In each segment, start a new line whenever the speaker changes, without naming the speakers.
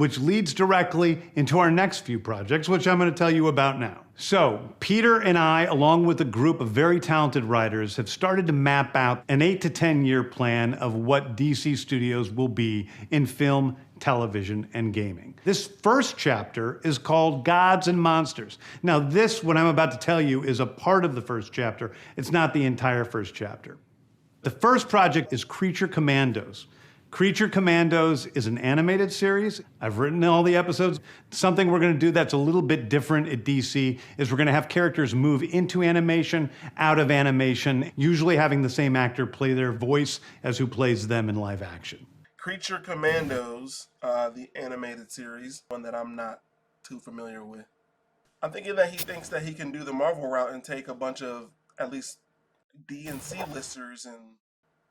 which leads directly into our next few projects, which I'm going to tell you about now. So, Peter and I, along with a group of very talented writers, have started to map out an 8 to 10 year plan of what DC Studios will be in film, television, and gaming. This first chapter is called Gods and Monsters. Now, this, what I'm about to tell you, is a part of the first chapter. It's not the entire first chapter. The first project is Creature Commandos. Creature Commandos is an animated series. I've written all the episodes. Something we're going to do that's a little bit different at DC is we're going to have characters move into animation, out of animation, usually having the same actor play their voice as who plays them in live action.
Creature Commandos, the animated series, one that I'm not too familiar with. I'm thinking that he thinks that he can do the Marvel route and take a bunch of at least D and C listers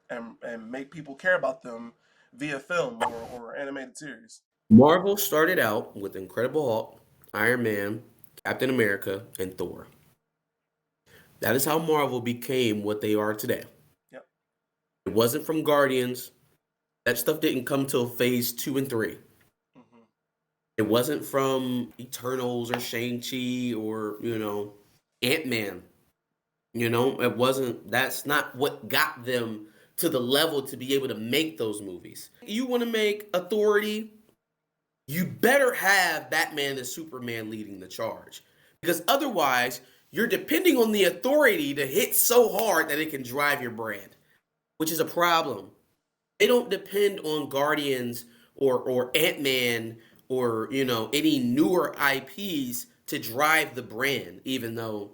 and make people care about them via film or animated series.
Marvel started out with Incredible Hulk, Iron Man, Captain America, and Thor. That is how Marvel became what they are today.
Yep.
It wasn't from Guardians. That stuff didn't come till phase 2 and 3.
Mm-hmm.
It wasn't from Eternals or Shang-Chi or, Ant-Man. It wasn't, that's not what got them to the level to be able to make those movies. You want to make authority, you better have Batman and Superman leading the charge. Because otherwise, you're depending on the authority to hit so hard that it can drive your brand, which is a problem. They don't depend on Guardians or Ant-Man or, any newer IPs to drive the brand, even though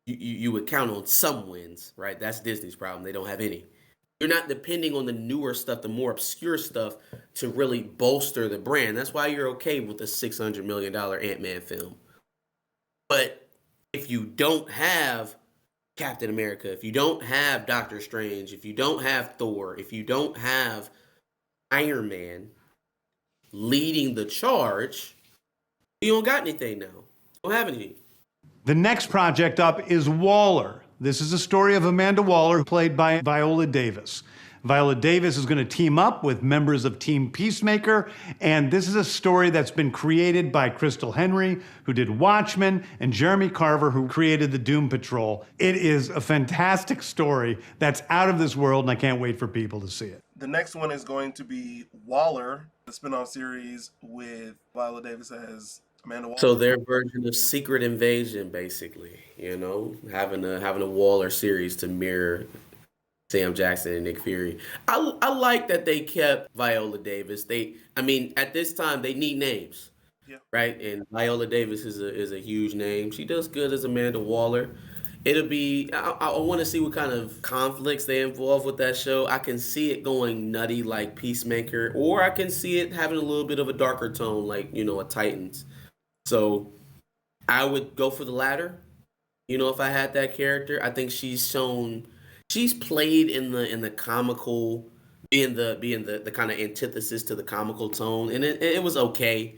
you would count on some wins, right? That's Disney's problem. They don't have any. You're not depending on the newer stuff, the more obscure stuff to really bolster the brand. That's why you're okay with a $600 million Ant-Man film. But if you don't have Captain America, if you don't have Doctor Strange, if you don't have Thor, if you don't have Iron Man leading the charge, you don't got anything now. You don't have anything.
The next project up is Waller. This is a story of Amanda Waller, played by Viola Davis. Viola Davis is going to team up with members of Team Peacemaker, and this is a story that's been created by Crystal Henry, who did Watchmen, and Jeremy Carver, who created the Doom Patrol. It is a fantastic story that's out of this world, and I can't wait for people to see it.
The next one is going to be Waller, the spin-off series with Viola Davis as Amanda Waller.
So their version of Secret Invasion, basically, having a Waller series to mirror Sam Jackson and Nick Fury. I like that they kept Viola Davis. At this time they need names, right? And Viola Davis is a huge name. She does good as Amanda Waller. It'll be. I want to see what kind of conflicts they involve with that show. I can see it going nutty like Peacemaker, or I can see it having a little bit of a darker tone like a Titans. So I would go for the latter. If I had that character, I think she's played in the comical, being the kind of antithesis to the comical tone, and it was okay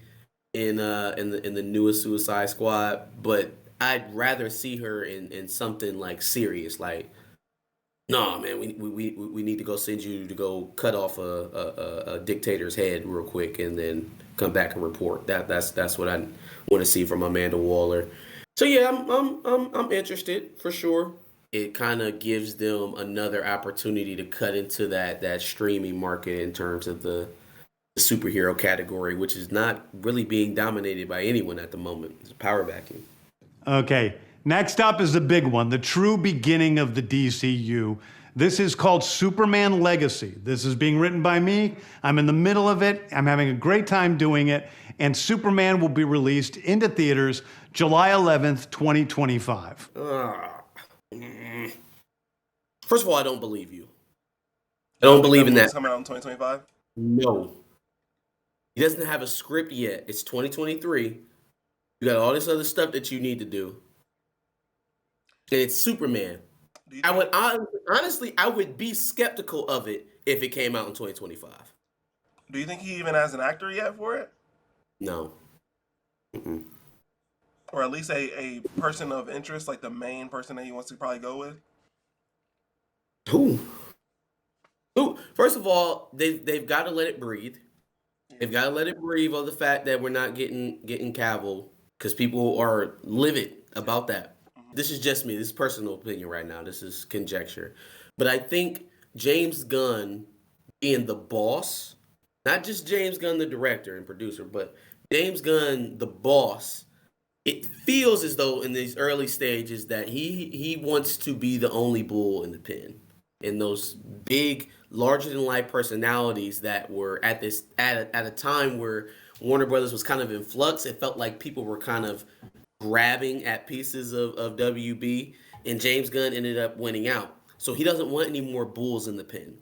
in the newest Suicide Squad, but I'd rather see her in something like serious, like, no man, we need to go send you to go cut off a dictator's head real quick and then come back and report. That's what I want to see from Amanda Waller. So yeah, I'm interested for sure. It kind of gives them another opportunity to cut into that streaming market in terms of the superhero category, which is not really being dominated by anyone at the moment. It's power vacuum.
Okay, next up is the big one, the true beginning of the DCU. This is called Superman Legacy. This is being written by me. I'm in the middle of it. I'm having a great time doing it. And Superman will be released into theaters July 11th, 2025.
First of all, I don't believe you. I don't believe in that.
Coming out in 2025?
No. He doesn't have a script yet. It's 2023. You got all this other stuff that you need to do. And it's Superman. I would honestly, I would be skeptical of it if it came out in 2025.
Do you think he even has an actor yet for it?
No. Mm-mm.
Or at least a person of interest, like the main person that he wants to probably go with?
Who? First of all, they've got to let it breathe.
Yeah.
They've got to let it breathe on the fact that we're not getting Cavill because people are livid about that.
Mhm.
This is just me. This is personal opinion right now. This is conjecture. But I think James Gunn being the boss, not just James Gunn, the director and producer, but James Gunn, the boss, it feels as though in these early stages that he wants to be the only bull in the pen. And those big, larger than life personalities that were at a time where Warner Brothers was kind of in flux. It felt like people were kind of grabbing at pieces of WB, and James Gunn ended up winning out. So he doesn't want any more bulls in the pen,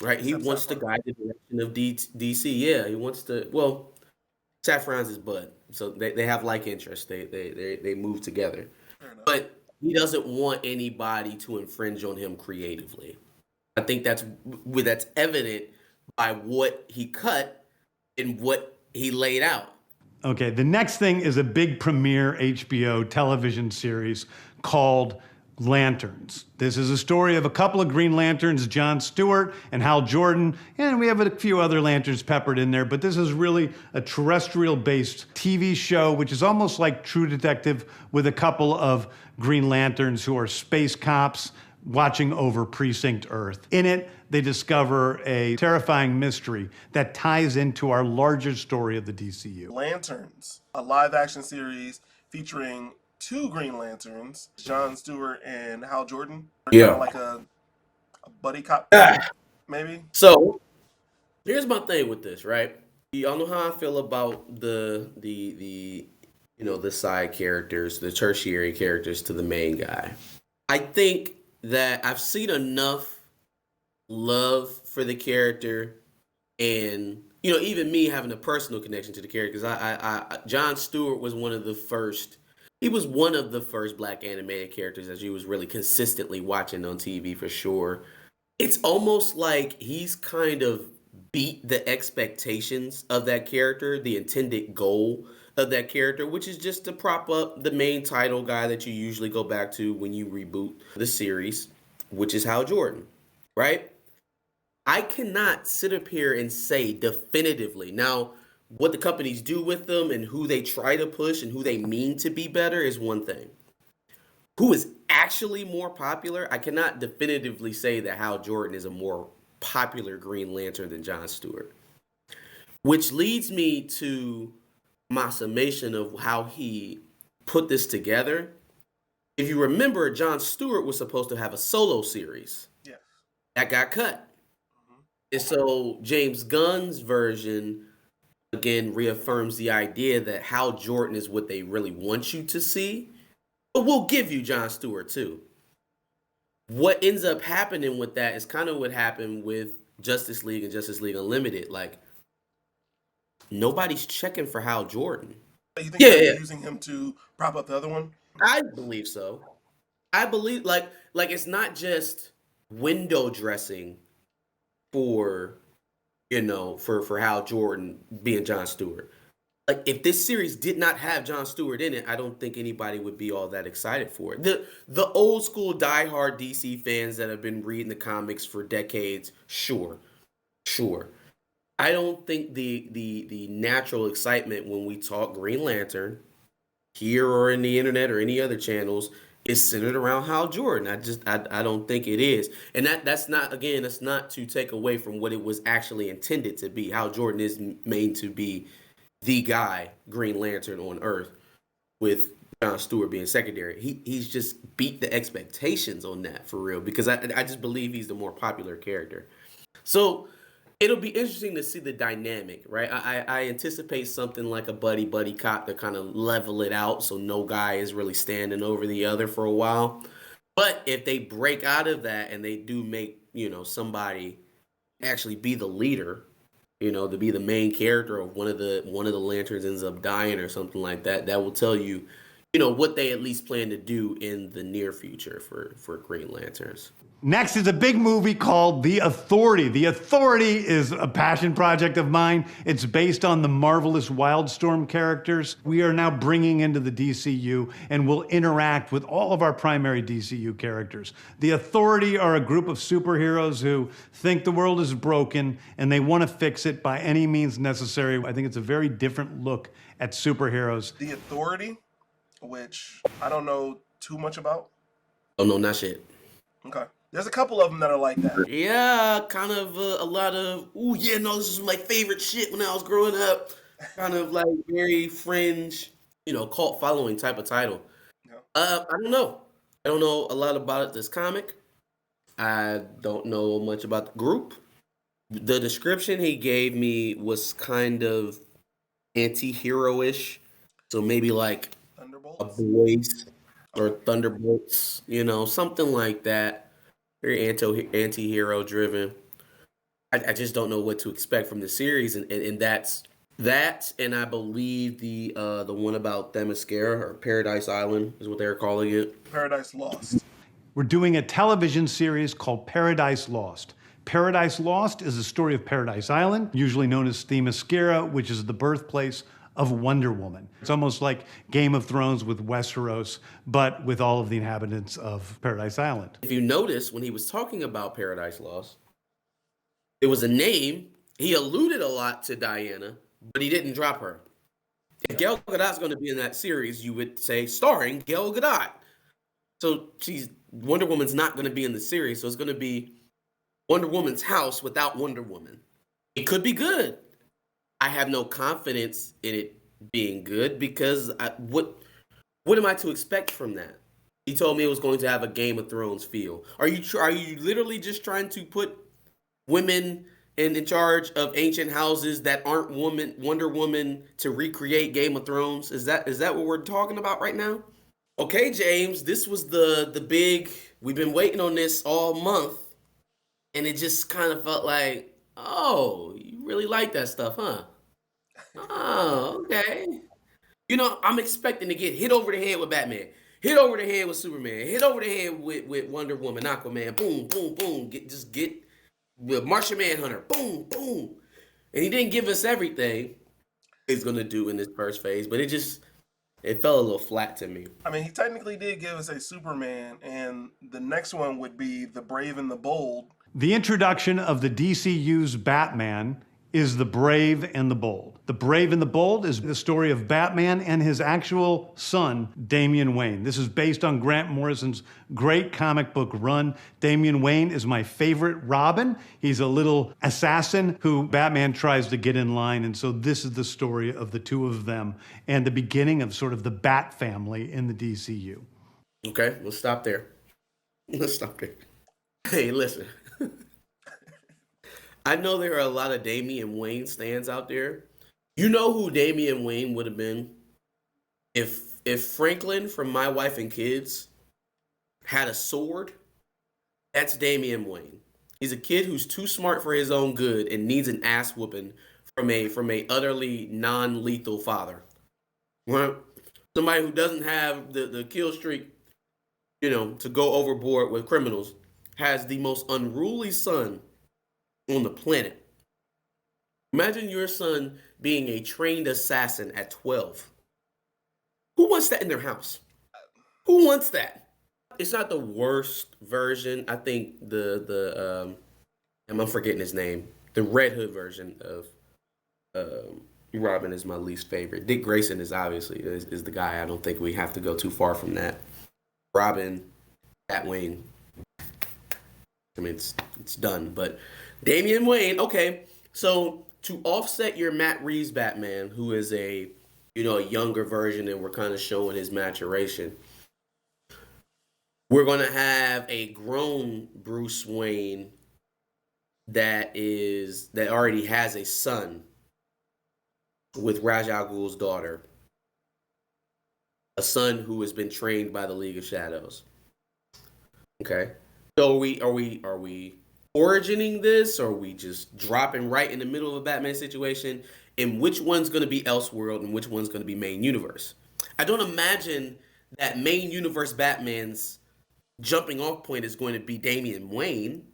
right? He
Except
wants to
Saffron.
guide the direction of DC. Yeah, he wants to. Well, Saffron's his bud, so they have like interests. They move together,
Fair enough.
but he doesn't want anybody to infringe on him creatively. I think that's evident by what he cut and what he laid out.
Okay, the next thing is a big premiere HBO television series called Lanterns. This is a story of a couple of Green Lanterns, Jon Stewart and Hal Jordan, and we have a few other lanterns peppered in there, but this is really a terrestrial-based TV show, which is almost like True Detective with a couple of Green Lanterns who are space cops watching over Precinct Earth. In it, they discover a terrifying mystery that ties into our larger story of the DCU.
Lanterns, a live action series featuring two Green Lanterns, Jon Stewart and Hal Jordan. They're kind of like a buddy cop, maybe.
So here's my thing with this, right? Y'all know how I feel about the side characters, the tertiary characters to the main guy. I think that I've seen enough love for the character, and even me having a personal connection to the character, because I Jon Stewart was one of the first. He was one of the first black animated characters that you was really consistently watching on TV for sure. It's almost like he's kind of beat the expectations of that character, the intended goal of that character, which is just to prop up the main title guy that you usually go back to when you reboot the series, which is Hal Jordan, right? I cannot sit up here and say definitively. Now, what the companies do with them and who they try to push and who they mean to be better is one thing. Who is actually more popular? I cannot definitively say that Hal Jordan is a more popular Green Lantern than Jon Stewart. Which leads me to my summation of how he put this together. If you remember, Jon Stewart was supposed to have a solo series.
Yeah.
That got cut. And so James Gunn's version, again, reaffirms the idea that Hal Jordan is what they really want you to see. But we'll give you Jon Stewart too. What ends up happening with that is kind of what happened with Justice League and Justice League Unlimited. Like, nobody's checking for Hal Jordan.
You think they're using him to prop up the other one?
I believe so. I believe like it's not just window dressing for for Hal Jordan being Jon Stewart. Like, if this series did not have Jon Stewart in it, I don't think anybody would be all that excited for it. The old school diehard DC fans that have been reading the comics for decades, sure. I don't think the natural excitement when we talk Green Lantern here or in the internet or any other channels is centered around Hal Jordan. I don't think it is. And that's not to take away from what it was actually intended to be. Hal Jordan is made to be the guy, Green Lantern on Earth, with Jon Stewart being secondary. He's just beat the expectations on that for real, because I just believe he's the more popular character. So it'll be interesting to see the dynamic, right? I anticipate something like a buddy cop to kind of level it out so no guy is really standing over the other for a while. But if they break out of that and they do make, somebody actually be the leader, to be the main character of one of the lanterns ends up dying or something like that, that will tell you, what they at least plan to do in the near future for Green Lanterns.
Next is a big movie called The Authority. The Authority is a passion project of mine. It's based on the marvelous Wildstorm characters we are now bringing into the DCU and will interact with all of our primary DCU characters. The Authority are a group of superheroes who think the world is broken and they want to fix it by any means necessary. I think it's a very different look at superheroes.
The Authority, which I don't know too much about.
Oh, no, not shit.
Okay. There's a couple of them that are like that.
Yeah, kind of a lot of, ooh, yeah, no, this is my favorite shit when I was growing up. Kind of like very fringe, cult following type of title.
Yeah.
I don't know. I don't know a lot about this comic. I don't know much about the group. The description he gave me was kind of anti-hero-ish. So maybe like a
Thunderbolts?
Boys or Thunderbolts, something like that. Very anti-hero driven. I just don't know what to expect from the series, and that's that. And I believe the one about Themyscira or Paradise Island is what they're calling it.
Paradise Lost.
We're doing a television series called Paradise Lost. Paradise Lost is the story of Paradise Island, usually known as Themyscira, which is the birthplace of Wonder Woman. It's almost like Game of Thrones with Westeros, but with all of the inhabitants of Paradise Island.
If you notice, when he was talking about Paradise Lost, it was a name. He alluded a lot to Diana, but he didn't drop her. If Gal Gadot's going to be in that series, you would say starring Gal Gadot. So Wonder Woman's not going to be in the series, so it's going to be Wonder Woman's house without Wonder Woman. It could be good. I have no confidence in it being good because what am I to expect from that? He told me it was going to have a Game of Thrones feel. Are you literally just trying to put women in charge of ancient houses that aren't Wonder Woman to recreate Game of Thrones? Is that what we're talking about right now? Okay, James, this was the big, we've been waiting on this all month, and it just kind of felt like, oh, you really like that stuff, huh? Oh, okay. I'm expecting to get hit over the head with Batman, hit over the head with Superman, hit over the head with Wonder Woman, Aquaman, boom, boom, boom. Get with Martian Manhunter, boom, boom. And he didn't give us everything he's going to do in this first phase, but it fell a little flat to me.
I mean, he technically did give us a Superman, and the next one would be The Brave and the Bold.
The introduction of the DCU's Batman is The Brave and the Bold. The Brave and the Bold is the story of Batman and his actual son, Damian Wayne. This is based on Grant Morrison's great comic book run. Damian Wayne is my favorite Robin. He's a little assassin who Batman tries to get in line, and so this is the story of the two of them and the beginning of sort of the Bat family in the DCU.
Okay, let's stop there. Hey, listen. I know there are a lot of Damian Wayne stands out there. You know who Damian Wayne would have been if Franklin from My Wife and Kids had a sword? That's Damian Wayne. He's a kid who's too smart for his own good and needs an ass whooping from a utterly non-lethal father. Right? Somebody who doesn't have the kill streak, to go overboard with criminals, has the most unruly son on the planet. Imagine your son being a trained assassin at 12. Who wants that in their house? Who wants that? It's not the worst version. I think I'm forgetting his name. The Red Hood version of Robin is my least favorite. Dick Grayson is obviously is the guy. I don't think we have to go too far from that. Robin, Batwing. I mean, it's done. But Damian Wayne, okay. So to offset your Matt Reeves Batman, who is a younger version, and we're kind of showing his maturation, we're gonna have a grown Bruce Wayne that already has a son with Ra's al Ghul's daughter, a son who has been trained by the League of Shadows. Okay. So are we origining this, or are we just dropping right in the middle of a Batman situation? And which one's going to be Elseworld and which one's going to be main universe? I don't imagine that main universe Batman's jumping off point is going to be Damian Wayne.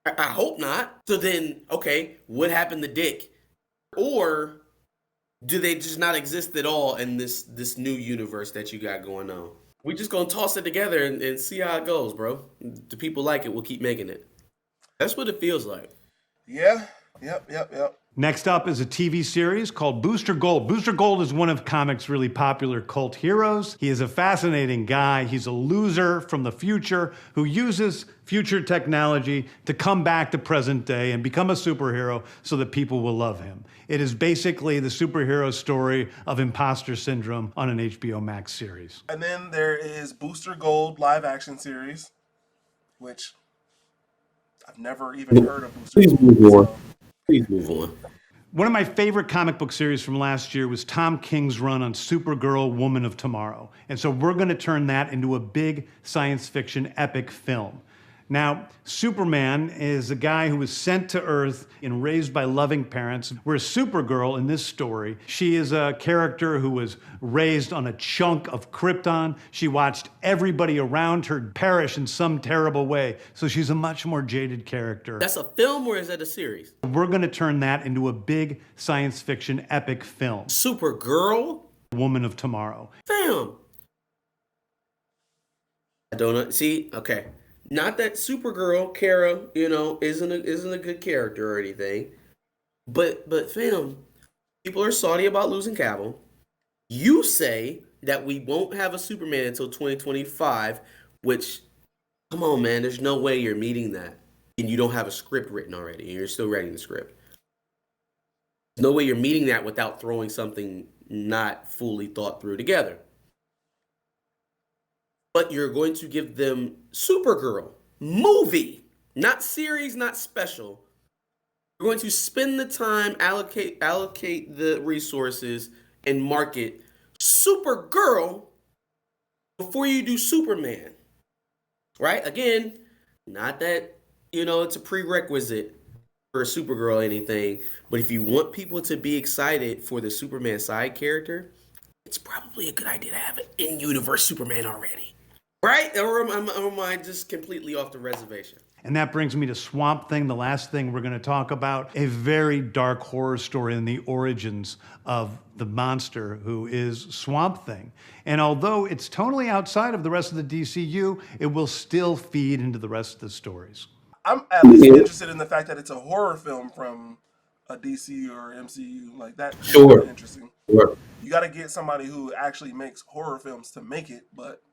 I hope not. So then, okay, what happened to Dick? Or do they just not exist at all in this new universe that you got going on? We just gonna toss it together and see how it goes, bro. The people like it, we'll keep making it. That's what it feels like.
Yeah. Yep.
Next up is a TV series called Booster Gold. Booster Gold is one of comics' really popular cult heroes. He is a fascinating guy. He's a loser from the future who uses future technology to come back to present day and become a superhero so that people will love him. It is basically the superhero story of imposter syndrome on an HBO Max series.
And then there is Booster Gold live action series, which I've never even heard of Booster
Please
Gold.
move on. Please move on.
One of my favorite comic book series from last year was Tom King's run on Supergirl, Woman of Tomorrow. And so we're going to turn that into a big science fiction epic film. Now, Superman is a guy who was sent to Earth and raised by loving parents, whereas Supergirl in this story, she is a character who was raised on a chunk of Krypton. She watched everybody around her perish in some terrible way, so she's a much more jaded character.
That's a film or is that a series?
We're going to turn that into a big science fiction epic film.
Supergirl?
Woman of Tomorrow.
Fam. I don't know. See, okay. Not that Supergirl, Kara, isn't a good character or anything. But fam, people are salty about losing Cavill. You say that we won't have a Superman until 2025, which, come on, man, there's no way you're meeting that. And you don't have a script written already, and you're still writing the script. There's no way you're meeting that without throwing something not fully thought through together. But you're going to give them Supergirl movie, not series, not special. You're going to spend the time, allocate the resources, and market Supergirl before you do Superman. Right? Again, not that, it's a prerequisite for a Supergirl or anything, but if you want people to be excited for the Superman side character, it's probably a good idea to have an in-universe Superman already. Right? Or am I just completely off the reservation?
And that brings me to Swamp Thing, the last thing we're going to talk about, a very dark horror story in the origins of the monster who is Swamp Thing. And although it's totally outside of the rest of the DCU, it will still feed into the rest of the stories.
I'm at least interested in the fact that it's a horror film from a DCU or MCU. Like, that is
Sure.
interesting.
Sure.
You got to get somebody who actually makes horror films to make it, but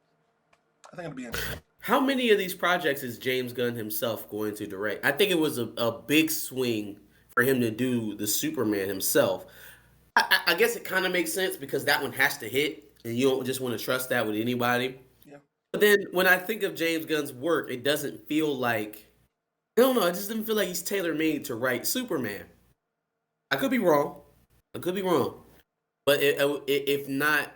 I think it'll be interesting.
How many of these projects is James Gunn himself going to direct? I think it was a big swing for him to do the Superman himself. I guess it kind of makes sense because that one has to hit, and you don't just want to trust that with anybody.
Yeah.
But then when I think of James Gunn's work, it doesn't feel like, I don't know, it just doesn't feel like he's tailor-made to write Superman. I could be wrong. But if not,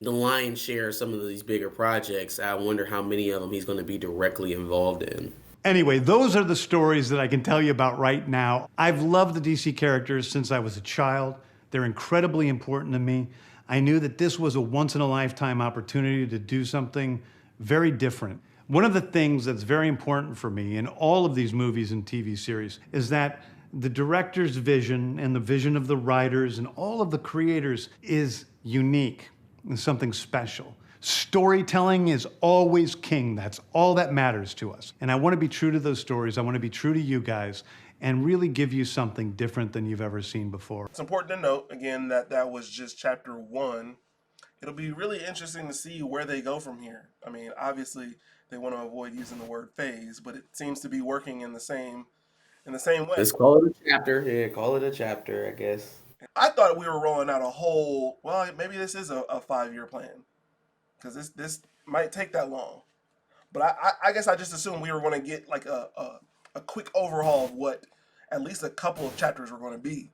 the lion's share of some of these bigger projects, I wonder how many of them he's going to be directly involved in.
Anyway, those are the stories that I can tell you about right now. I've loved the DC characters since I was a child. They're incredibly important to me. I knew that this was a once-in-a-lifetime opportunity to do something very different. One of the things that's very important for me in all of these movies and TV series is that the director's vision and the vision of the writers and all of the creators is unique and something special. Storytelling is always king. That's all that matters to us. And I want to be true to those stories. I want to be true to you guys and really give you something different than you've ever seen before.
It's important to note, again, that was just chapter 1. It'll be really interesting to see where they go from here. I mean, obviously, they want to avoid using the word phase, but it seems to be working in the same way.
Let's call it a chapter. Yeah, call it a chapter, I guess.
I thought we were rolling out a whole, maybe this is a 5-year plan, because this might take that long. But I guess I just assumed we were going to get like a quick overhaul of what at least a couple of chapters were going to be,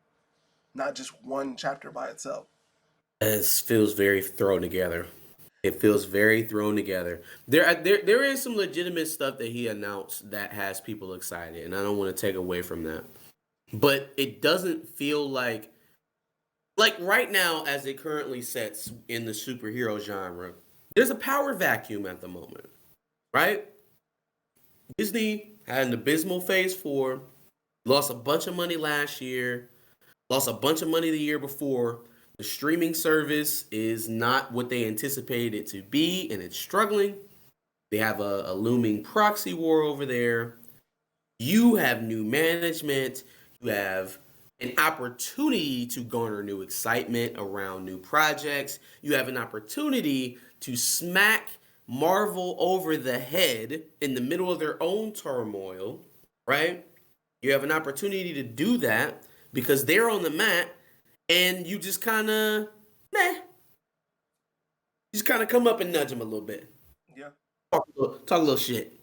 not just one chapter by itself.
It feels very thrown together. It feels very thrown together. There is some legitimate stuff that he announced that has people excited, and I don't want to take away from that. But it doesn't feel like right now, as it currently sets in the superhero genre, There's a power vacuum at the moment, right? Disney had an abysmal phase 4, lost a bunch of money last year, lost a bunch of money the year before. The streaming service is not what they anticipated it to be, and it's struggling. They have a looming proxy war over there. You have new management. You have an opportunity to garner new excitement around new projects. You have an opportunity to smack Marvel over the head in the middle of their own turmoil, right? You have an opportunity to do that because they're on the mat, and you just kind of, you just kind of come up and nudge them a little bit.
Yeah.
Talk a little shit.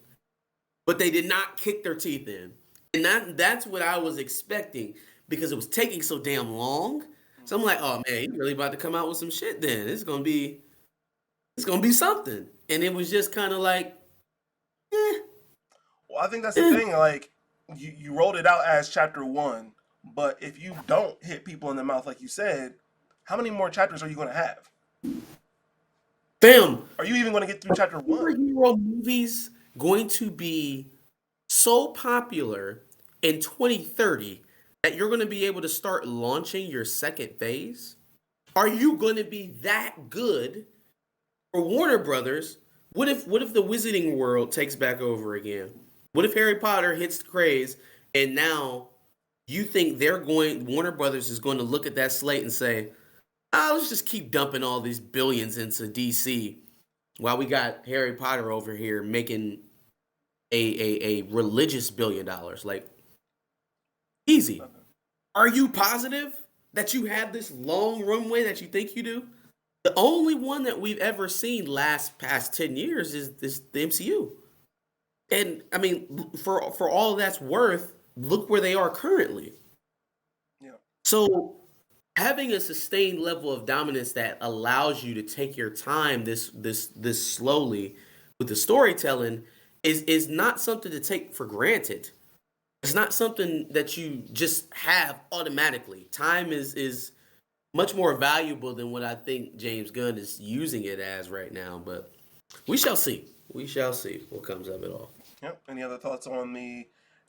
But they did not kick their teeth in. And that's what I was expecting because it was taking so damn long. So I'm like, oh man, he's really about to come out with some shit then. It's gonna be something. And it was just kind of like,
Well, I think that's the thing. Like, you rolled it out as chapter 1, but if you don't hit people in the mouth like you said, how many more chapters are you going to have?
Bam!
Are you even going to get through chapter 1?
Superhero movies going to be so popular in 2030 that you're going to be able to start launching your second phase? Are you going to be that good for Warner Brothers? What if the Wizarding World takes back over again? What if Harry Potter hits the craze and now you think Warner Brothers is going to look at that slate and say, let's just keep dumping all these billions into DC while we got Harry Potter over here making a religious $1 billion. Like, easy. Are you positive that you have this long runway that you think you do? The only one that we've ever seen past 10 years is the MCU. And I mean, for all that's worth, look where they are currently.
Yeah.
So having a sustained level of dominance that allows you to take your time this slowly with the storytelling is not something to take for granted. It's not something that you just have automatically. Time is much more valuable than what I think James Gunn is using it as right now, but we shall see. We shall see what comes of it all.
Yep. Any other thoughts on the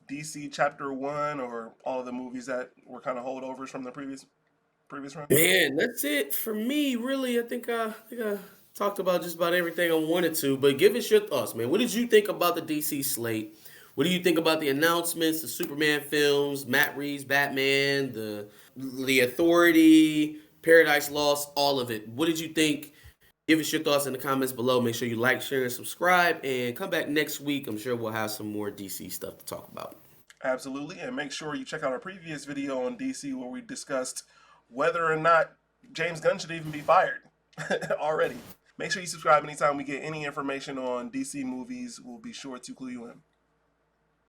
DC chapter 1 or all of the movies that were kind of holdovers from the previous run?
Man, that's it for me. Really, I think I talked about just about everything I wanted to. But give us your thoughts, man. What did you think about the DC slate? What do you think about the announcements, the Superman films, Matt Reeves' Batman, the Authority, Paradise Lost, all of it? What did you think? Give us your thoughts in the comments below. Make sure you like, share, and subscribe. And come back next week. I'm sure we'll have some more DC stuff to talk about.
Absolutely. And make sure you check out our previous video on DC where we discussed whether or not James Gunn should even be fired already. Make sure you subscribe anytime we get any information on DC movies. We'll be sure to clue you in.